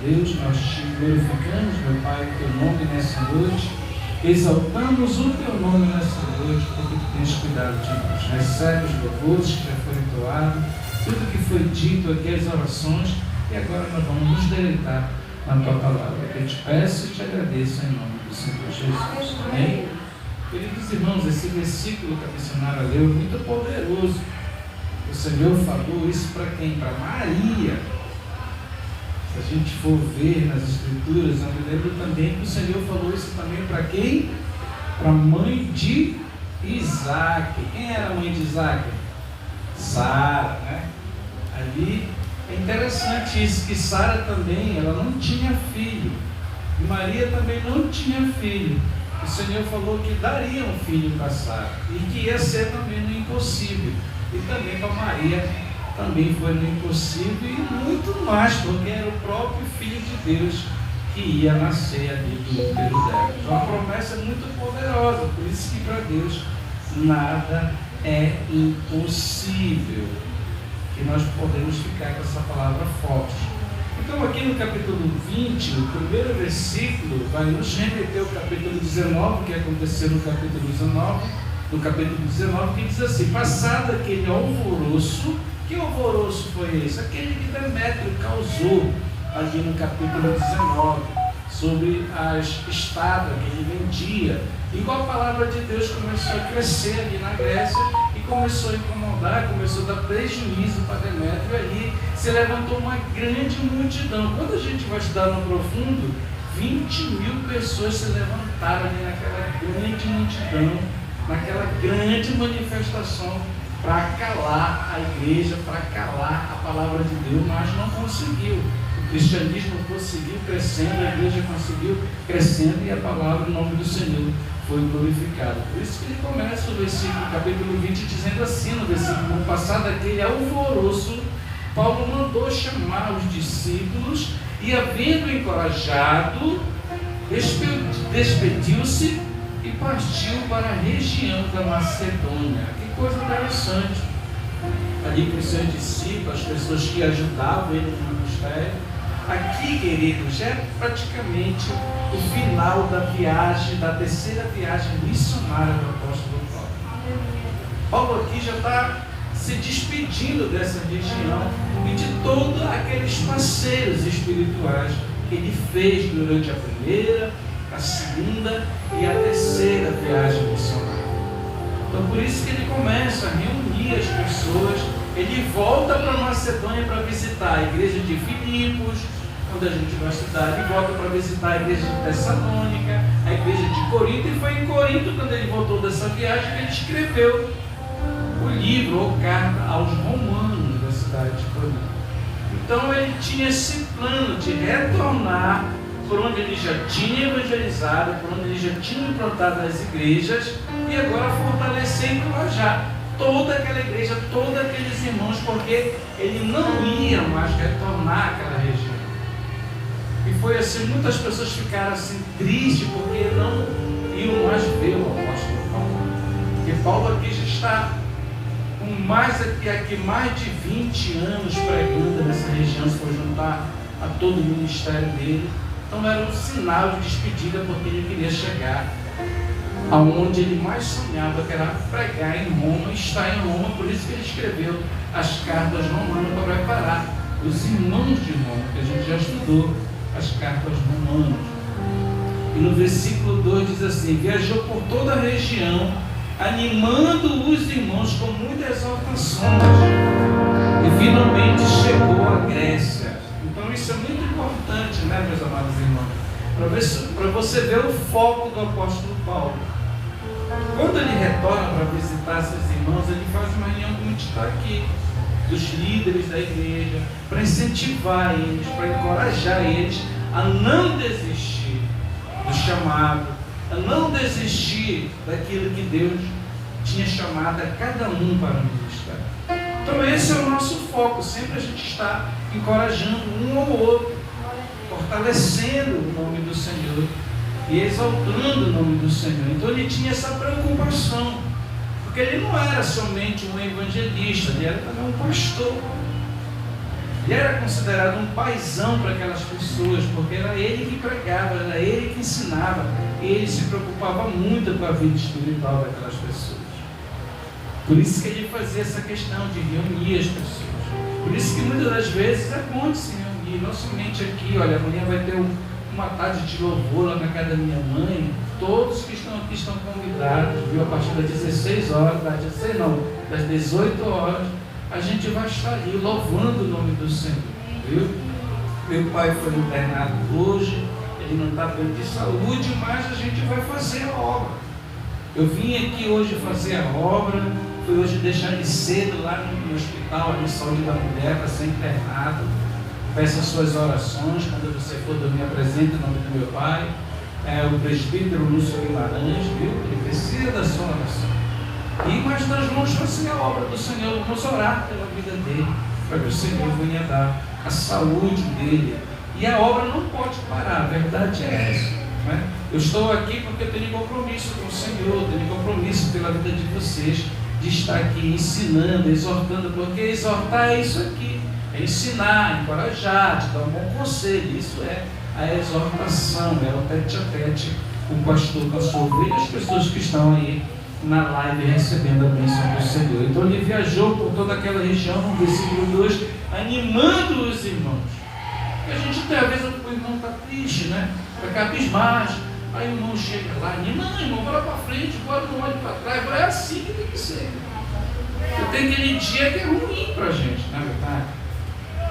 Deus, nós te glorificamos, meu Pai, o teu nome nessa noite, exaltamos o teu nome nessa noite, porque tu tens cuidado de nós. Recebe os louvores que já foram entoados, tudo que foi dito aqui, as orações, e agora nós vamos nos deleitar na tua palavra. Eu te peço e te agradeço em nome do Senhor Jesus. Amém? Queridos irmãos, esse versículo que a missionária leu é muito poderoso. O Senhor falou isso para quem? Para Maria. Se a gente for ver nas Escrituras, eu me lembro também que o Senhor falou isso também para quem? Para a mãe de Isaac. Quem era a mãe de Isaac? Sara, né? Ali é interessante isso, que Sara também, ela não tinha filho. E Maria também não tinha filho. O Senhor falou que daria um filho para Sara e que ia ser também no impossível. E também para Maria também foi no impossível e muito mais, porque era o próprio Filho de Deus que ia nascer ali do útero dela. Então a promessa é muito poderosa, por isso que para Deus nada é impossível. Que nós podemos ficar com essa palavra forte. Então aqui no capítulo 20, o primeiro versículo vai nos remeter ao capítulo 19, que aconteceu no capítulo 19, que diz assim: passado aquele alvoroço, que alvoroço foi esse? Aquele que Demétrio causou ali no capítulo 19, sobre as estadas que ele vendia. Igual a palavra de Deus começou a crescer ali na Grécia e começou a incomodar, começou a dar prejuízo para Demétrio, e ali se levantou uma grande multidão. Quando a gente vai estudar no profundo, 20.000 pessoas se levantaram ali naquela grande multidão, naquela grande manifestação para calar a igreja, para calar a palavra de Deus, mas não conseguiu. O cristianismo conseguiu crescendo, a igreja conseguiu crescendo e a palavra, em nome do Senhor, foi glorificada. Por isso que ele começa o versículo, capítulo 20, dizendo assim, no versículo passado, aquele alvoroço, Paulo mandou chamar os discípulos e, havendo encorajado, despediu-se e partiu para a região da Macedônia. Que coisa interessante. Ali com os seus discípulos, as pessoas que ajudavam ele no ministério. Aqui, queridos, já é praticamente o final da viagem, da terceira viagem missionária do apóstolo Paulo. Paulo aqui já está se despedindo dessa região e de todos aqueles parceiros espirituais que ele fez durante a primeira, a segunda e a terceira viagem missionária. Então por isso que ele começa a reunir as pessoas. Ele volta para Macedônia para visitar a igreja de Filipos, onde a gente vai estudar. Ele volta para visitar a igreja de Tessalônica, a igreja de Corinto, e foi em Corinto, quando ele voltou dessa viagem, que ele escreveu o livro ou carta aos romanos da cidade de Corinto. Então ele tinha esse plano de retornar por onde ele já tinha evangelizado, por onde ele já tinha implantado as igrejas, e agora fortalecer e encorajar toda aquela igreja, todos aqueles irmãos, porque ele não ia mais retornar àquela região. E foi assim, muitas pessoas ficaram assim tristes, porque não iam mais ver o apóstolo Paulo. Porque Paulo aqui já está com mais de 20 anos pregando nessa região, se for juntar a todo o ministério dele. Então era um sinal de despedida, porque ele queria chegar aonde ele mais sonhava, que era pregar em Roma, estar em Roma. Por isso que ele escreveu as cartas romanas, para preparar os irmãos de Roma, que a gente já estudou as cartas romanas. E no versículo 2 diz assim: viajou por toda a região, animando os irmãos com muitas exaltações, e finalmente chegou à Grécia. Então isso é muito importante, né, meus amados irmãos, para você ver o foco do apóstolo Paulo. Quando ele retorna para visitar seus irmãos, ele faz uma reunião como a gente está aqui, dos líderes da igreja, para incentivar eles, para encorajar eles a não desistir do chamado, a não desistir daquilo que Deus tinha chamado a cada um para o ministério. Então esse é o nosso foco, sempre a gente está encorajando um ao outro, fortalecendo o nome do Senhor e exaltando o nome do Senhor. Então ele tinha essa preocupação, porque ele não era somente um evangelista, ele era também um pastor. Ele era considerado um paizão para aquelas pessoas, porque era ele que pregava, era ele que ensinava, e ele se preocupava muito com a vida espiritual daquelas pessoas. Por isso que ele fazia essa questão de reunir as pessoas. Por isso que muitas das vezes é bom de se reunir, não somente aqui. Olha, amanhã vai ter uma tarde de louvor lá na casa da minha mãe. Todos que estão aqui estão convidados, viu? A partir das 16 horas, das 18 horas, a gente vai estar ali louvando o nome do Senhor, viu? Meu pai foi internado hoje, ele não está bem de saúde, mas a gente vai fazer a obra. Eu vim aqui hoje fazer a obra, fui hoje deixar ele cedo lá no hospital, ali, Saúde da Mulher, para ser internado. Peço as suas orações, quando você for dormir, apresente o nome do meu pai. O presbítero Lúcio Guimarães, viu? Ele precisa da sua oração. Mas nós vamos fazer a obra do Senhor, vamos orar pela vida dele, para que o Senhor venha dar a saúde dele. E a obra não pode parar, a verdade é essa, né? Eu estou aqui porque eu tenho compromisso com o Senhor, tenho compromisso pela vida de vocês, de estar aqui ensinando, exortando, porque exortar é isso aqui, é ensinar, encorajar, te dar um bom conselho. Isso é a exortação, é o tete-a-tete, o pastor com a sua ovelha, as pessoas que estão aí na live recebendo a bênção do Senhor. Então ele viajou por toda aquela região, no versículo 2, animando os irmãos. E a gente tem, às vezes o irmão está triste, né? Está cabisbaixo. Aí o irmão chega lá, anima, não, irmão, bora para frente, bora, não olhe para trás. É assim que tem que ser. Tem aquele dia que é ruim para a gente, na verdade.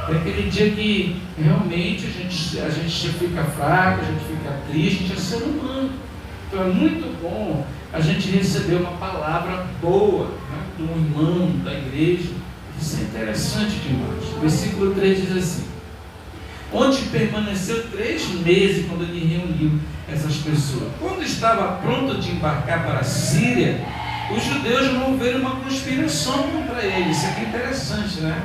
Tem aquele dia que realmente a gente fica fraco, a gente fica triste, a gente é ser humano. Então é muito bom a gente receber uma palavra boa, né, de um irmão da igreja. Isso é interessante demais. O versículo 3 diz assim: onde permaneceu 3 meses quando ele reuniu essas pessoas. Quando estava pronto de embarcar para a Síria, os judeus moveram uma conspiração contra ele. Isso aqui é interessante, né?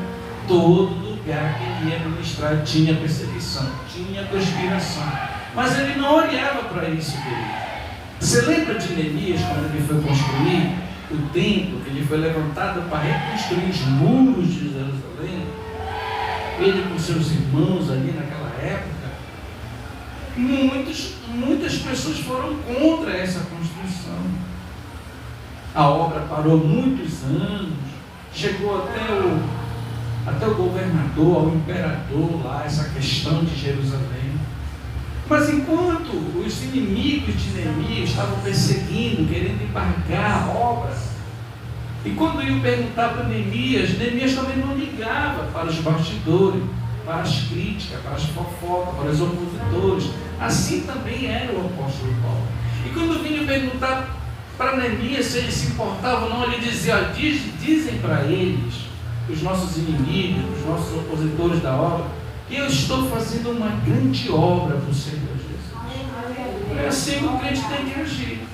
Todo lugar que ele ia ministrar tinha perseguição, tinha conspiração. Mas ele não olhava para isso dele. Você lembra de Neemias, quando ele foi construir o templo, que ele foi levantado para reconstruir os muros de Jerusalém? Ele com seus irmãos ali naquela época, muitas pessoas foram contra essa construção. A obra parou muitos anos, chegou até o governador, ao imperador lá, essa questão de Jerusalém. Mas enquanto os inimigos de Neemias estavam perseguindo, querendo embargar a obra, e quando iam perguntar para Neemias também não ligava para os bastidores, para as críticas, para as fofocas, para os opositores. Assim também era o apóstolo Paulo. E quando vinham perguntar para Neemias se ele se importava ou não, ele dizia: dizem para eles, os nossos inimigos, os nossos opositores da obra, que eu estou fazendo uma grande obra para o Senhor Jesus. É assim que o crente tem que agir.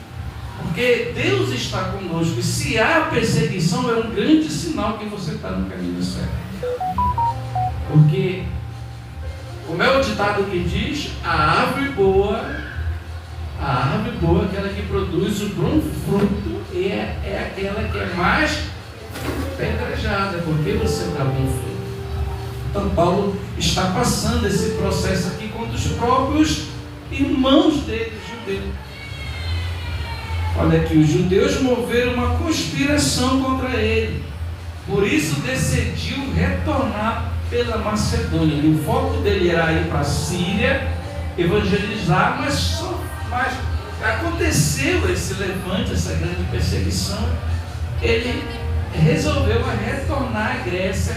Porque Deus está conosco, e se há perseguição, é um grande sinal que você está no caminho certo. Porque, como é o ditado que diz, a árvore boa é aquela que produz o bom fruto, e é aquela que é mais pedrejada, porque você dá bom fruto. Então Paulo está passando esse processo aqui contra os próprios irmãos dele, judeus. Olha aqui, os judeus moveram uma conspiração contra ele. Por isso decidiu retornar pela Macedônia. E o foco dele era ir para a Síria, evangelizar, mas aconteceu esse levante, essa grande perseguição. Ele resolveu retornar à Grécia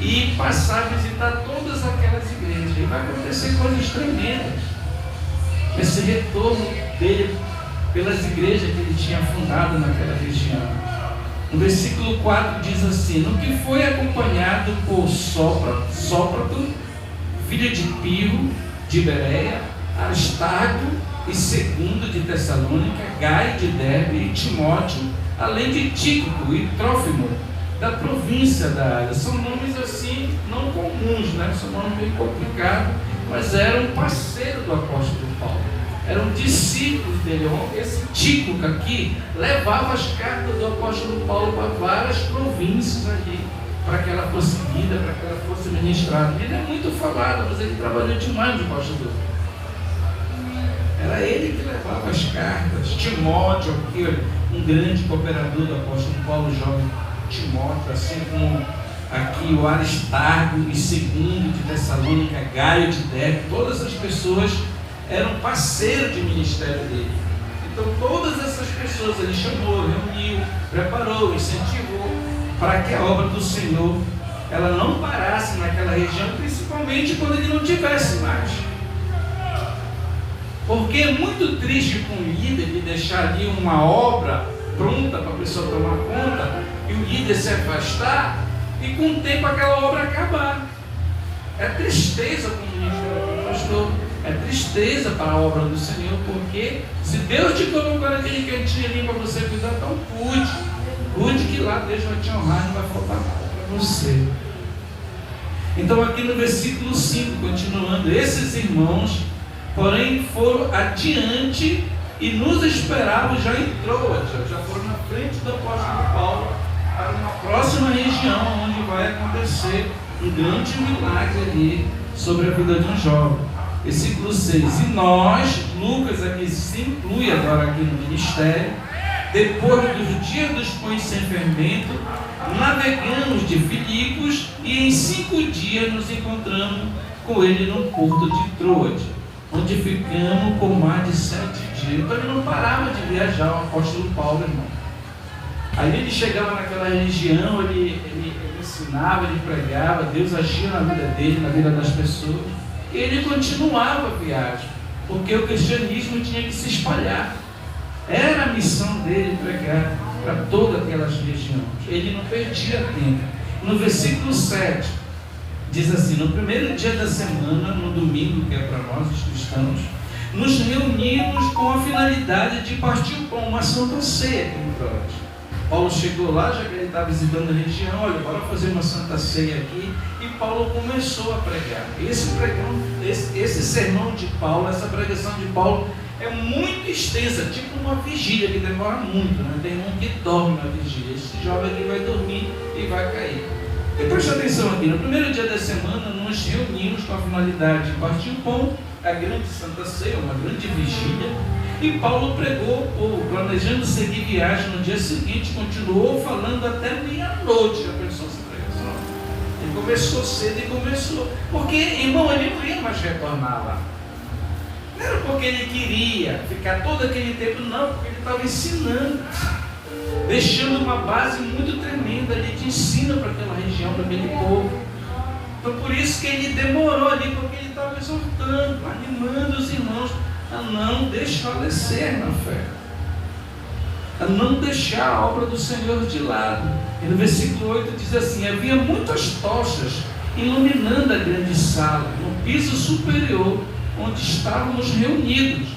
e passar a visitar todas aquelas igrejas. E vai acontecer coisas tremendas. Esse retorno dele pelas igrejas que ele tinha fundado naquela região. No versículo 4 diz assim: no que foi acompanhado por Sópater, filho de Piro, de Bereia, Aristarco e Segundo de Tessalônica, Gai de Derbe e Timóteo, além de Tíquico e Trófimo, da província da Ásia. São nomes assim, não comuns, né? São nomes bem complicados, mas eram parceiros do apóstolo Paulo. Eram discípulos dele. Esse Tíquico aqui levava as cartas do apóstolo Paulo para várias províncias ali. para que ela fosse lida, para que ela fosse ministrada. Ele é muito falado, mas ele trabalhou demais no apóstolo. Era ele que levava as cartas. Timóteo, um grande cooperador do apóstolo Paulo, jovem Timóteo, assim como aqui o Aristarco e Segundo de Tessalônica, Gaio de Derbe, todas as pessoas eram parceiros de ministério dele. Então todas essas pessoas ele chamou, reuniu, preparou, incentivou para que a obra do Senhor ela não parasse naquela região, principalmente quando ele não tivesse mais. Porque é muito triste com o líder de deixar ali uma obra pronta para a pessoa tomar conta e o líder se afastar e com o tempo aquela obra acabar. É tristeza como ministro, pastor, é tristeza para a obra do Senhor, porque se Deus te colocou naquele cantinho ali para você cuidar, então cuide que lá Deus vai te honrar e não vai faltar nada para você. Então aqui no versículo 5, continuando, esses irmãos, porém, foram adiante e nos esperavam já em Troas, já foram na frente do apóstolo Paulo para uma próxima região onde vai acontecer um grande milagre ali sobre a vida de um jovem. Versículo 6, e nós, Lucas aqui se inclui agora aqui no ministério, depois dos dias dos pães sem fermento, navegamos de Filipos e em 5 dias nos encontramos com ele no porto de Troas, onde ficamos por mais de 7 dias. Então ele não parava de viajar, o apóstolo Paulo, irmão. Aí ele chegava naquela região, ele ensinava, ele pregava, Deus agia na vida dele, na vida das pessoas, e ele continuava a viagem, porque o cristianismo tinha que se espalhar. Era a missão dele pregar para todas aquelas regiões. Ele não perdia tempo. No versículo 7, diz assim, no primeiro dia da semana, no domingo, que é para nós os cristãos, nos reunimos com a finalidade de partir o pão, uma santa ceia aqui no Troas. Paulo chegou lá, já que ele estava visitando a região, olha, bora fazer uma santa ceia aqui, e Paulo começou a pregar. Esse sermão de Paulo, essa pregação de Paulo é muito extensa, tipo uma vigília que demora muito, né? Tem um que dorme na vigília, esse jovem aqui vai dormir e vai cair. E preste atenção aqui, no primeiro dia da semana nos reunimos com a finalidade de partir o pão, a grande santa ceia, uma grande vigília, e Paulo pregou, planejando seguir viagem no dia seguinte, continuou falando até meia-noite. Já pensou essa pregação? Ele começou cedo e começou, porque, irmão, ele não ia mais retornar lá. Não era porque ele queria ficar todo aquele tempo, não, porque ele estava ensinando, deixando uma base muito tremenda ali de ensino para aquela região, para aquele povo. Então por isso que ele demorou ali, porque ele estava exortando, animando os irmãos a não desfalecer na fé, a não deixar a obra do Senhor de lado. E no versículo 8 diz assim, havia muitas tochas iluminando a grande sala, no piso superior, onde estávamos reunidos.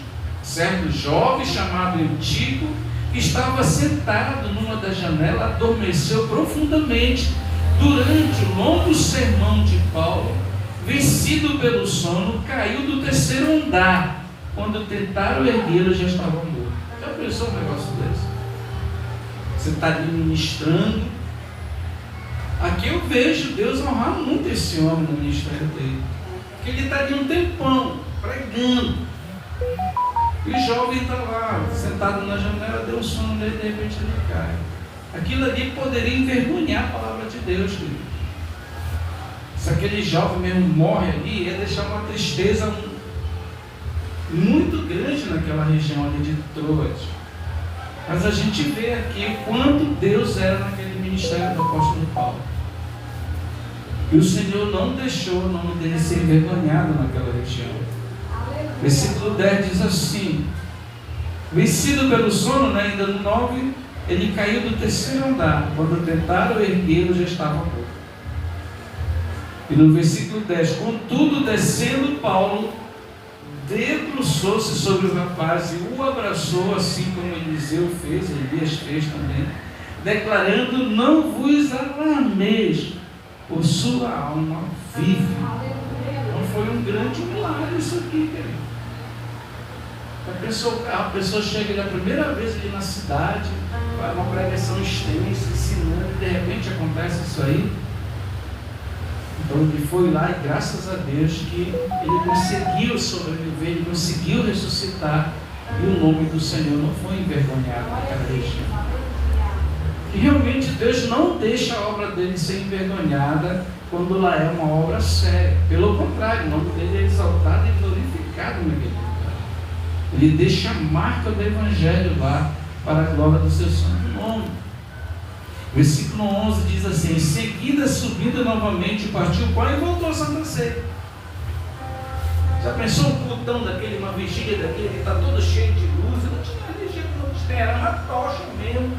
Certo jovem chamado Eutico, que estava sentado numa das janelas, adormeceu profundamente durante o longo sermão de Paulo. Vencido pelo sono, caiu do 3º andar. Quando tentaram erguê-lo, já estava morto. Já pensou um negócio desse? Você está ali ministrando. Aqui eu vejo Deus honrar muito esse homem no ministério dele, porque ele está ali um tempão pregando, e o jovem está lá sentado na janela, deu um sono nele, de repente ele cai. Aquilo ali poderia envergonhar a palavra de Deus, querido. Se aquele jovem mesmo morre ali, ia deixar uma tristeza muito grande naquela região ali de Troas. Mas a gente vê aqui o quanto Deus era naquele ministério do apóstolo Paulo. E o Senhor não deixou o nome dele ser envergonhado naquela região. Versículo 10 diz assim, vencido pelo sono, ainda no 9, ele caiu do 3º andar. Quando tentaram erguê-lo, já estava morto. E no versículo 10, contudo, descendo Paulo, debruçou-se sobre o rapaz e o abraçou, assim como Eliseu fez, Elias fez também, declarando, não vos alarmeis, por sua alma vive. Então foi um grande milagre isso aqui, querido. A pessoa chega da primeira vez ali na cidade, vai uma pregação extensa, ensinando, e de repente acontece isso aí. Então ele foi lá e graças a Deus que ele conseguiu sobreviver, ele conseguiu ressuscitar e o nome do Senhor não foi envergonhado naquela região. E realmente Deus não deixa a obra dele ser envergonhada quando lá é uma obra séria. Pelo contrário, o nome dele é exaltado e glorificado naquele lugar. Ele deixa a marca do Evangelho lá para a glória do seu santo nome. Versículo 11 diz assim: em seguida, subindo novamente, partiu o pão e voltou a Santa Ceia. Já pensou um cultão daquele, uma vigília daquele que está todo cheio de luz? Não tinha energia, não tinha, era uma tocha mesmo.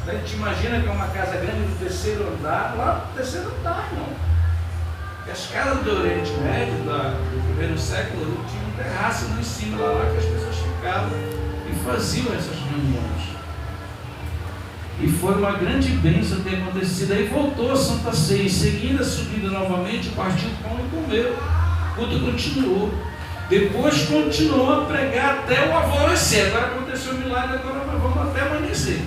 A gente imagina que é uma casa grande do terceiro andar, lá no terceiro andar, irmão. As casas do Oriente Médio, do primeiro século, tinham um terraço lá em cima, lá que as pessoas ficavam e faziam essas reuniões. E foi uma grande bênção ter acontecido. Aí voltou a Santa Ceia, em seguida, subindo novamente, partiu o pão e comeu. O culto continuou. Depois continuou a pregar até o alvorecer. Agora aconteceu o milagre, agora nós vamos até amanhecer.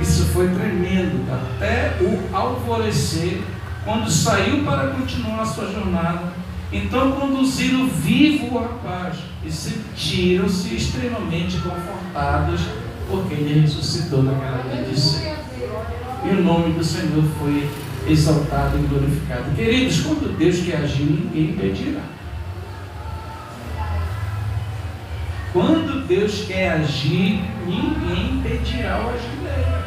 Isso foi tremendo, até o alvorecer, quando saiu para continuar a sua jornada. Então conduziram vivo o rapaz e sentiram-se extremamente confortados, porque ele ressuscitou naquela grande ceia. E o nome do Senhor foi exaltado e glorificado. Queridos, quando Deus quer agir, ninguém impedirá. Quando Deus quer agir, ninguém impedirá o agir dele.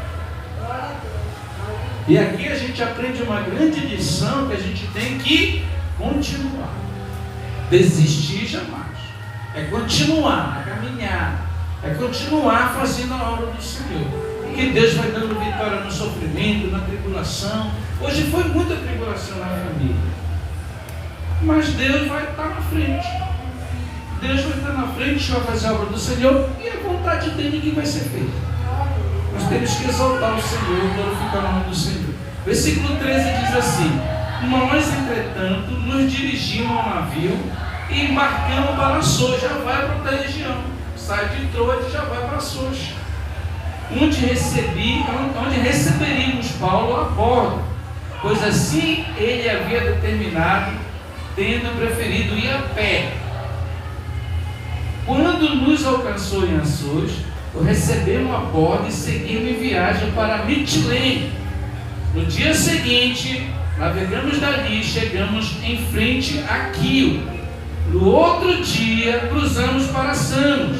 E aqui a gente aprende uma grande lição que a gente tem que continuar. Desistir jamais. É continuar a caminhar. É continuar fazendo a obra do Senhor. Que Deus vai dando vitória no sofrimento, na tribulação. Hoje foi muita tribulação na família. Mas Deus vai estar na frente. Deus vai estar na frente, vai fazer a obra do Senhor e a vontade dele que vai ser feita. Nós temos que exaltar o Senhor, glorificar o nome do Senhor. Versículo 13 diz assim: nós, entretanto, nos dirigimos ao navio e embarcamos para Assos. Já vai para outra região. Sai de Troade e já vai para Assos, onde receberíamos Paulo a bordo, pois assim ele havia determinado, tendo preferido ir a pé. Quando nos alcançou em Assos, o recebemos a bordo e seguimos em viagem para Mitilene. No dia seguinte, navegamos dali e chegamos em frente a Quio. No outro dia, cruzamos para Samos.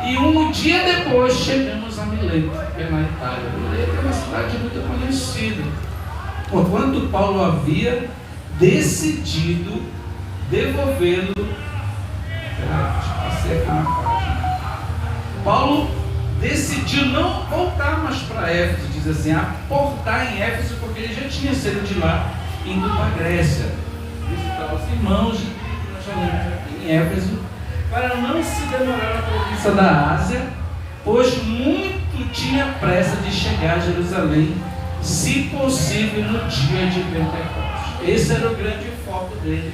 E um dia depois, chegamos a Mileto, que é na Itália. Mileto é uma cidade muito conhecida, porquanto Paulo havia decidido devolvê-lo. Passei aqui na página. Paulo decidiu não voltar mais para Éfeso, diz assim, aportar em Éfeso, porque ele já tinha saído de lá, indo para a Grécia, visitar os irmãos em Éfeso, para não se demorar na província da Ásia, pois muito tinha pressa de chegar a Jerusalém, se possível no dia de Pentecostes. Esse era o grande foco dele,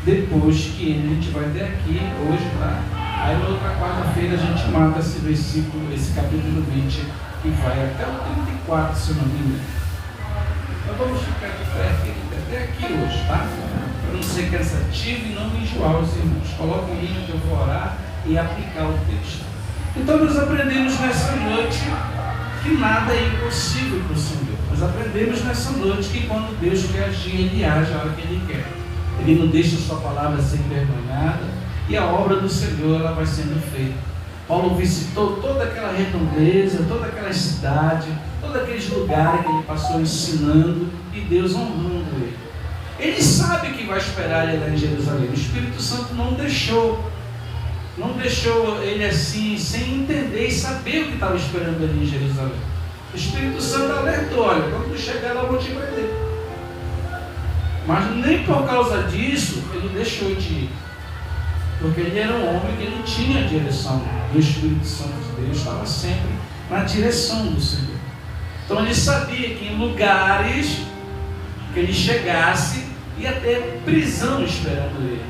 depois que a gente vai ter aqui hoje, tá? Aí na outra quarta-feira a gente mata esse versículo, esse capítulo 20, que vai até o 34, se eu não me engano. Então vamos ficar de pé até aqui hoje, tá? Para não ser cansativo e não enjoar os irmãos. Coloca o hino que eu vou orar e aplicar o texto. Então nós aprendemos nessa noite que nada é impossível para o Senhor. Nós aprendemos nessa noite que quando Deus quer agir, Ele age a hora que Ele quer. Ele não deixa a sua palavra ser envergonhada. E a obra do Senhor, ela vai sendo feita. Paulo visitou toda aquela redondeza, toda aquela cidade, todos aqueles lugares que ele passou ensinando, e Deus honrando ele. Ele sabe que vai esperar ele lá em Jerusalém. O Espírito Santo não deixou ele assim, sem entender e saber o que estava esperando ele em Jerusalém. O Espírito Santo alertou: olha, quando tu chegar lá eu vou te prender. Mas nem por causa disso ele deixou de ir. Porque ele era um homem que ele tinha a direção do Espírito Santo de Deus, estava sempre na direção do Senhor. Então ele sabia que em lugares que ele chegasse, ia ter prisão esperando ele.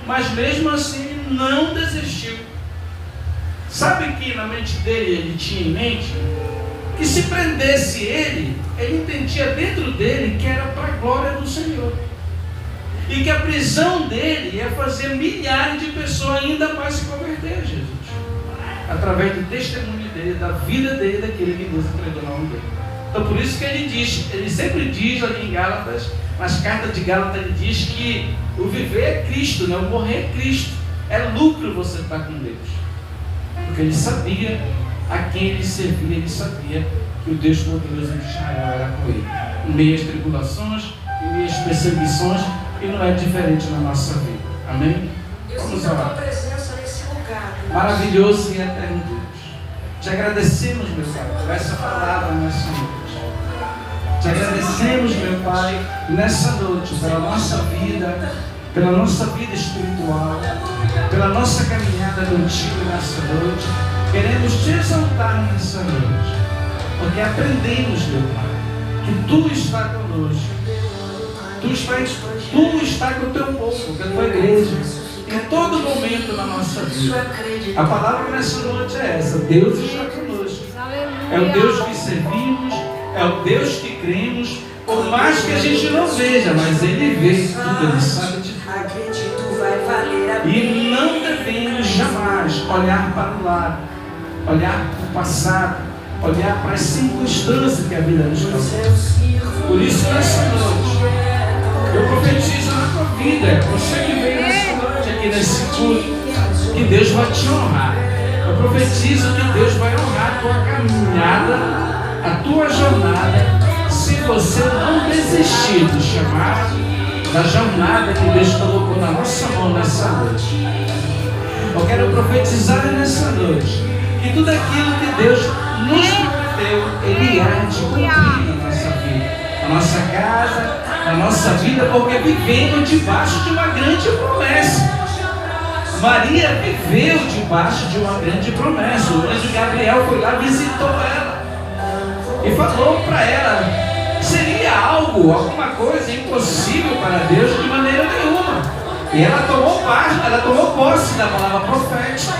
Mas mesmo assim ele não desistiu. Sabe que na mente dele ele tinha em mente? E se prendesse ele entendia dentro dele que era para a glória do Senhor. E que a prisão dele ia fazer milhares de pessoas ainda mais se converter a Jesus. Através do testemunho dele, da vida dele, daquele que Deus entregou na mão dele. Então por isso que ele sempre diz ali em Gálatas, nas cartas de Gálatas, ele diz que o viver é Cristo, né? O morrer é Cristo. É lucro você estar com Deus. Porque ele sabia a quem ele servia, ele sabia que o Deus poderoso de Israel era com ele. Em meio às tribulações, em meio às perseguições, e não é diferente na nossa vida. Amém? Vamos orar. Maravilhoso e eterno Deus. Te agradecemos, meu Pai, por essa palavra nessa noite. Te agradecemos, meu Pai, nessa noite, pela nossa vida espiritual, pela nossa caminhada contigo nessa noite. Queremos te exaltar nessa noite, porque aprendemos, meu Pai, que Tu está conosco. Tu está com o Teu povo, com a Tua igreja, em todo momento na nossa vida. A palavra nessa noite é essa: Deus está conosco. É o Deus que servimos, é o Deus que cremos, por mais que a gente não veja, mas Ele vê tudo, Ele sabe de tudo. E não devemos jamais olhar para o lado, olhar para o passado, olhar para as circunstâncias que a vida nos causa. Por isso, nessa noite, eu profetizo na tua vida, você que veio nessa noite aqui nesse culto, que Deus vai te honrar. Eu profetizo que Deus vai honrar a tua caminhada, a tua jornada, se você não desistir do chamado, da jornada que Deus colocou na nossa mão nessa noite. Eu quero profetizar nessa noite que tudo aquilo que Deus nos prometeu, Ele há de cumprir na nossa vida, na nossa casa, na nossa vida, porque vivemos debaixo de uma grande promessa. Maria viveu debaixo de uma grande promessa. O anjo Gabriel foi lá, visitou ela e falou para ela: seria alguma coisa impossível para Deus? De maneira nenhuma. E ela tomou posse da palavra profética.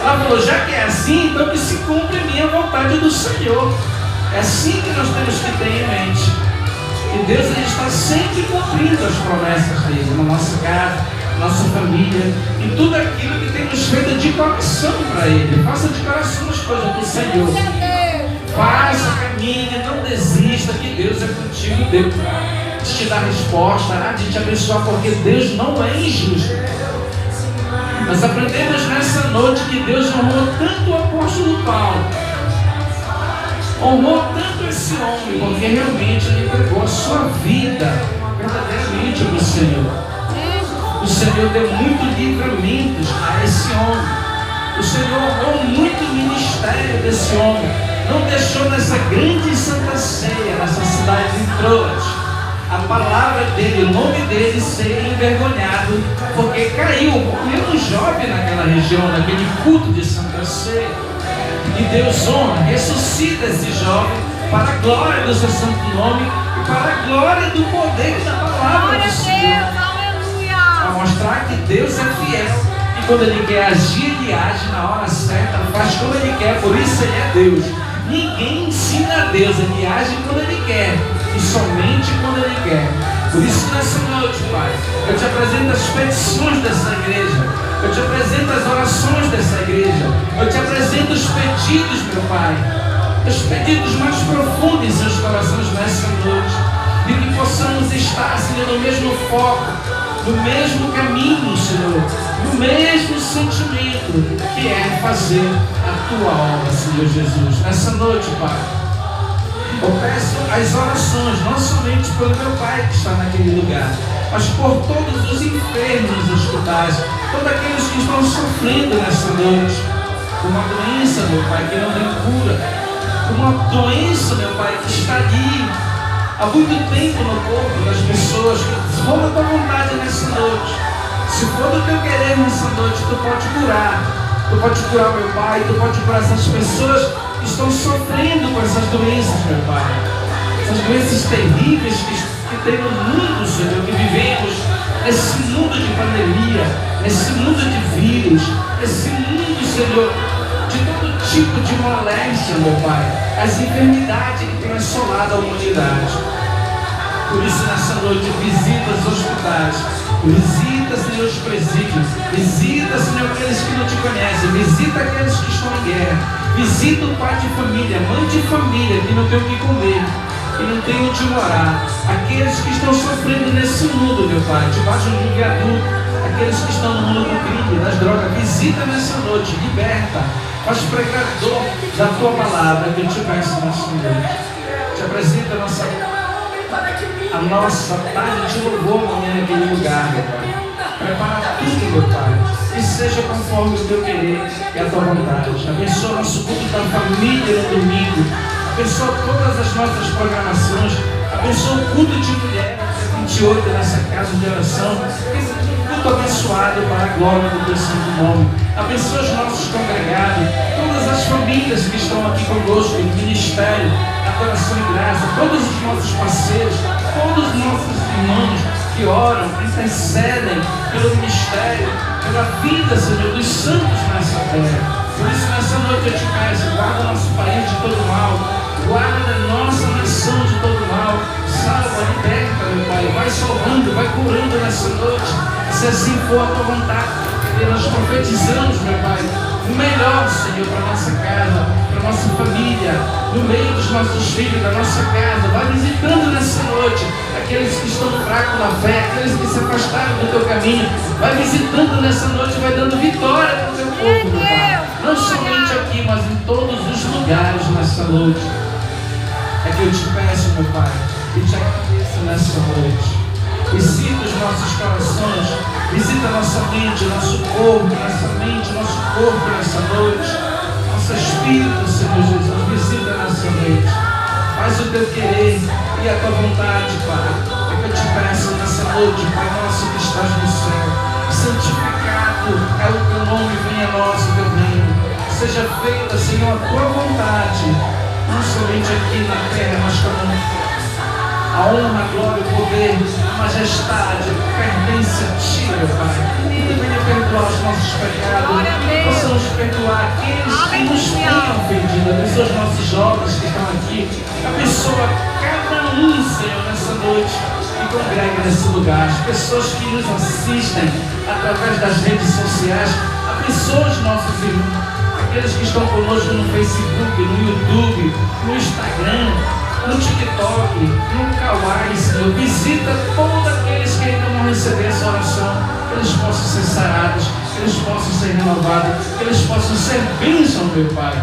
Ela falou: já que é assim, então que se cumpra a minha vontade do Senhor. É assim que nós temos que ter em mente. E Deus, Ele está sempre cumprindo as promessas dele na nossa casa, na nossa família, e tudo aquilo que temos feito de coração para Ele. Faça de coração as coisas do Senhor. Faça, caminhe, não desista, que Deus é contigo, Deus de te dar resposta, de te abençoar, porque Deus não é injusto. Nós aprendemos nessa noite que Deus honrou tanto o apóstolo Paulo, honrou tanto esse homem, porque realmente ele entregou a sua vida verdadeiramente para o Senhor. O Senhor deu muitos livramentos a esse homem. O Senhor honrou muito o ministério desse homem. Não deixou nessa grande Santa Ceia, nessa cidade de Troas, a palavra dele, o nome dele ser envergonhado, porque morreu um jovem naquela região, naquele culto de Santa Ceia. E Deus honra, ressuscita esse jovem para a glória do seu santo nome e para a glória do poder da palavra do Senhor. Para mostrar que Deus é fiel. E quando Ele quer agir, Ele age na hora certa, faz como Ele quer, por isso Ele é Deus. Ninguém ensina a Deus, Ele age quando Ele quer e somente quando Ele quer. Por isso nessa noite, Pai, eu te apresento as petições dessa igreja, eu te apresento as orações dessa igreja, eu te apresento os pedidos, meu Pai, os pedidos mais profundos em seus corações nessa noite, e que possamos estar, Senhor, no mesmo foco, no mesmo caminho, Senhor, no mesmo sentimento, que é fazer a Tua obra, Senhor Jesus. Nessa noite, Pai, eu peço as orações, não somente pelo meu pai que está naquele lugar, mas por todos os enfermos nos hospitais, todos aqueles que estão sofrendo nessa noite, com uma doença, meu Pai, que não tem cura, com uma doença, meu Pai, que está ali há muito tempo no corpo das pessoas, que se for da Tua vontade nessa noite, se for do Teu querer nessa noite, Tu pode curar meu Pai, Tu pode curar essas pessoas que estão sofrendo com essas doenças, meu Pai, essas doenças terríveis que tem no mundo, Senhor, que vivemos nesse mundo de pandemia, nesse mundo de vírus, nesse mundo, Senhor, de todo tipo de moléstia, meu Pai, as enfermidades que têm assolado a humanidade. Por isso, nessa noite, visita os hospitais, visita, Senhor, os presídios, visita, Senhor, aqueles que não te conhecem, visita aqueles que estão em guerra, visita o pai de família, mãe de família, que não tem o que comer, que não tem onde morar, aqueles que estão sofrendo nesse mundo, meu Pai, debaixo de um viaduto, aqueles que estão no mundo do crime, das drogas, visita nessa noite, liberta, faz pregador da tua palavra, que eu te peço nessa noite. Te apresenta a nossa tarde de louvor amanhã naquele lugar, meu Pai. Prepara tudo, meu Pai, que seja conforme o teu querer e a tua vontade. Abençoa nosso culto da família no domingo, abençoa todas as nossas programações, abençoa o culto de mulher 28 nessa casa de oração, culto abençoado para a glória do teu santo nome. Abençoa os nossos congregados, todas as famílias que estão aqui conosco no ministério, adoração e graça, todos os nossos parceiros, todos os nossos irmãos que oram, que intercedem pelo ministério, pela vida, Senhor, dos santos nessa terra. Por isso, nessa noite eu te peço, guarda nosso país de todo mal, guarda nossa nação de todo mal, salva, liberta, meu Pai, vai salvando, vai curando nessa noite, se assim for a tua vontade. E nós profetizamos, meu Pai, o melhor, Senhor, para a nossa casa, para a nossa família, no meio dos nossos filhos, da nossa casa. Vai visitando nessa noite aqueles que estão fracos na fé, aqueles que se afastaram do teu caminho. Vai visitando nessa noite, vai dando vitória para o teu povo, meu Pai. Não somente aqui, mas em todos os lugares nessa noite. É que eu te peço, meu Pai, e te agradeço nessa noite. Visita os nossos corações, visita nossa mente, nosso corpo, nossa mente, nosso corpo nessa noite, nosso espírito, Senhor Jesus, visita nessa noite. Faz o teu querer e a tua vontade, Pai. É que eu te peço nessa noite, Pai nosso que estás no céu, santificado é o teu nome, venha a nós o teu reino. Seja feita, Senhor, a tua vontade, não somente aqui na terra, mas também no céu. A honra, a glória, o poder, a majestade pertence a Ti, meu Pai. E tu venha perdoar os nossos pecados. Possamos perdoar aqueles que nos têm ofendido. Abençoa os nossos jovens que estão aqui. Abençoa cada um, Senhor, nessa noite que congrega nesse lugar. As pessoas que nos assistem através das redes sociais. Abençoa os nossos irmãos. Aqueles que estão conosco no Facebook, no YouTube, no Instagram, no TikTok, no Kawaii, Senhor. Visita todos aqueles que ainda não receberam essa oração, que eles possam ser sarados, que eles possam ser renovados, que eles possam ser bênção, meu Pai.